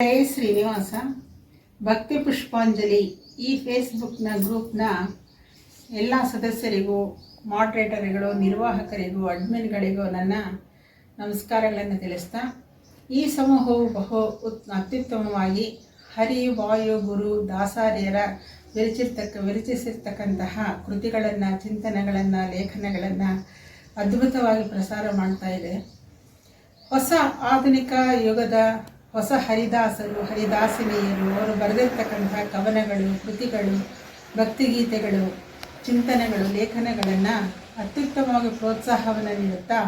ಜೈ ಶ್ರೀನಿವಾಸ. ಭಕ್ತಿ ಪುಷ್ಪಾಂಜಲಿ ಈ ಫೇಸ್ಬುಕ್ನ ಗ್ರೂಪ್ನ ಎಲ್ಲ ಸದಸ್ಯರಿಗೂ, ಮಾಡ್ರೇಟರ್ಗಳು, ನಿರ್ವಾಹಕರಿಗೂ, ಅಡ್ಮಿನ್ಗಳಿಗೂ ನನ್ನ ನಮಸ್ಕಾರಗಳನ್ನು ತಿಳಿಸ್ತಾ, ಈ ಸಮೂಹವು ಅತ್ಯುತ್ತಮವಾಗಿ ಹರಿ, ವಾಯು, ಗುರು, ದಾಸಾರ್ಯರ ವಿರಚಿಸಿರ್ತಕ್ಕಂತಹ ಕೃತಿಗಳನ್ನು, ಚಿಂತನೆಗಳನ್ನು, ಲೇಖನಗಳನ್ನು ಅದ್ಭುತವಾಗಿ ಪ್ರಸಾರ ಮಾಡ್ತಾ ಇದೆ. ಹೊಸ ಆಧುನಿಕ ಯುಗದ ಹೊಸ ಹರಿದಾಸರು, ಹರಿದಾಸಿನಿಯರು ಅವರು ಬರೆದಿರ್ತಕ್ಕಂಥ ಕವನಗಳು, ಕೃತಿಗಳು, ಭಕ್ತಿಗೀತೆಗಳು, ಚಿಂತನೆಗಳು, ಲೇಖನಗಳನ್ನು ಅತ್ಯುತ್ತಮವಾಗಿ ಪ್ರೋತ್ಸಾಹವನ್ನು ನೀಡುತ್ತಾ,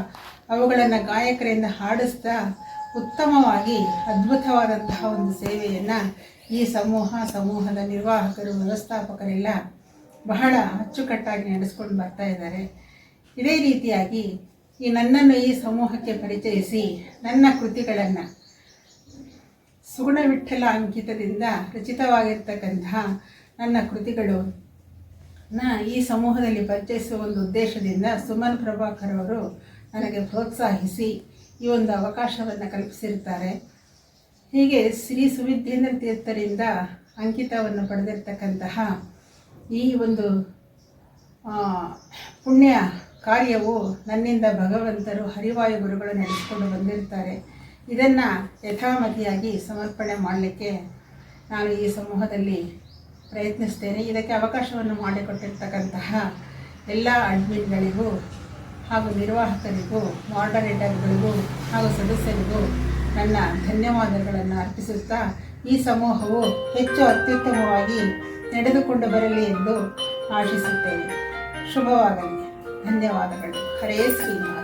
ಅವುಗಳನ್ನು ಗಾಯಕರಿಂದ ಹಾಡಿಸ್ತಾ ಉತ್ತಮವಾಗಿ ಅದ್ಭುತವಾದಂತಹ ಒಂದು ಸೇವೆಯನ್ನು ಈ ಸಮೂಹದ ನಿರ್ವಾಹಕರು, ವ್ಯವಸ್ಥಾಪಕರೆಲ್ಲ ಬಹಳ ಅಚ್ಚುಕಟ್ಟಾಗಿ ನಡೆಸ್ಕೊಂಡು ಬರ್ತಾ ಇದ್ದಾರೆ. ಇದೇ ರೀತಿಯಾಗಿ ನನ್ನನ್ನು ಈ ಸಮೂಹಕ್ಕೆ ಪರಿಚಯಿಸಿ ನನ್ನ ಕೃತಿಗಳನ್ನು ಸುಗುಣ ವಿಠ್ಠಲ ಅಂಕಿತದಿಂದ ರಚಿತವಾಗಿರ್ತಕ್ಕಂತಹ ನನ್ನ ಕೃತಿಗಳನ್ನ ಈ ಸಮೂಹದಲ್ಲಿ ಪರಿಚಯಿಸುವ ಒಂದು ಉದ್ದೇಶದಿಂದ ಸುಮನ್ ಪ್ರಭಾಕರ್ ಅವರು ನನಗೆ ಪ್ರೋತ್ಸಾಹಿಸಿ ಈ ಒಂದು ಅವಕಾಶವನ್ನು ಕಲ್ಪಿಸಿರ್ತಾರೆ. ಹೀಗೆ ಶ್ರೀ ಸುವಿದ್ಯೇಂದ್ರ ತೀರ್ಥರಿಂದ ಅಂಕಿತವನ್ನು ಪಡೆದಿರ್ತಕ್ಕಂತಹ ಈ ಒಂದು ಪುಣ್ಯ ಕಾರ್ಯವು ನನ್ನಿಂದ ಭಗವಂತರು, ಹರಿವಾಯು ಗುರುಗಳು ನಡೆಸಿಕೊಂಡು ಬಂದಿರ್ತಾರೆ. ಇದನ್ನು ಯಥಾಮತಿಯಾಗಿ ಸಮರ್ಪಣೆ ಮಾಡಲಿಕ್ಕೆ ನಾನು ಈ ಸಮೂಹದಲ್ಲಿ ಪ್ರಯತ್ನಿಸ್ತೇನೆ. ಇದಕ್ಕೆ ಅವಕಾಶವನ್ನು ಮಾಡಿಕೊಟ್ಟಿರ್ತಕ್ಕಂತಹ ಎಲ್ಲ ಅಡ್ಮಿನ್ಗಳಿಗೂ ಹಾಗೂ ನಿರ್ವಾಹಕರಿಗೂ, ಮಾಡರೇಟರ್ಗಳಿಗೂ ಹಾಗೂ ಸದಸ್ಯರಿಗೂ ನನ್ನ ಧನ್ಯವಾದಗಳನ್ನು ಅರ್ಪಿಸುತ್ತಾ, ಈ ಸಮೂಹವು ಹೆಚ್ಚು ಅತ್ಯುತ್ತಮವಾಗಿ ನಡೆದುಕೊಂಡು ಬರಲಿ ಎಂದು ಆಶಿಸುತ್ತೇನೆ. ಶುಭವಾಗಲಿ. ಧನ್ಯವಾದಗಳು. ಹರೇ ಶ್ರೀನಿವಾಸ.